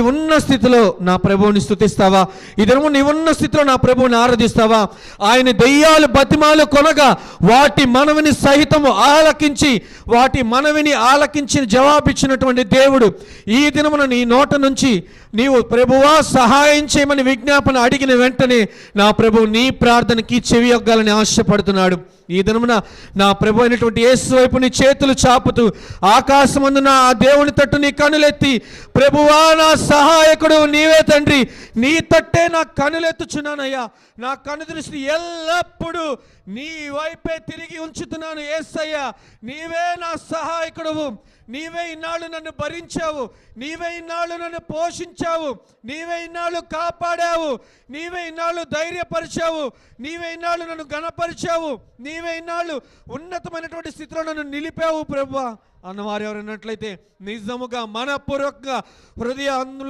ఉన్న స్థితిలో నా ప్రభువుని స్తుతిస్తావా? ఈ దినము నీ ఉన్న స్థితిలో నా ప్రభువుని ఆరాధిస్తావా? ఆయన దెయ్యాలు బతిమాలు కొనగా వాటి మనవిని సహితము ఆలకించి జవాబిచ్చినటువంటి దేవుడు ఈ దినమున నీ నోట నుంచి నీవు ప్రభువా సహాయం చేయమని విజ్ఞాపన అడిగిన వెంటనే నా ప్రభువు నీ ప్రార్థనకి చెవి యొగ్గాలని ఆశపడుతున్నాడు. ఈ దినమున నా ప్రభు అయినటువంటి యేసు వైపు నీ చేతులు చాపుతూ ఆకాశమందున ఆ దేవుని తట్టు నీ కనులెత్తి, ప్రభువా నా సహాయకుడు నీవే తండ్రి, నీ తట్టే నా కనులెత్తుచున్నానయ్యా, నా కనుదృష్టి ఎల్లప్పుడూ నీ వైపే తిరిగి ఉంచుతున్నాను. యేసయ్యా నీవే నా సహాయకుడువు, నీవే ఇన్నాళ్ళు నన్ను భరించావు, నీవే ఇన్నాళ్ళు నన్ను పోషించావు, నీవే ఇన్నాళ్ళు కాపాడావు, నీవే ఇన్నాళ్ళు ధైర్యపరిచావు, నీవే ఇన్నాళ్ళు నన్ను ఘనపరిచావు, నీవే ఇన్నాళ్ళు ఉన్నతమైనటువంటి స్థితిలో నన్ను నిలిపావు ప్రభువా అన్నవారు ఎవరన్నట్లయితే నిజముగా మనపూర్వకంగా హృదయ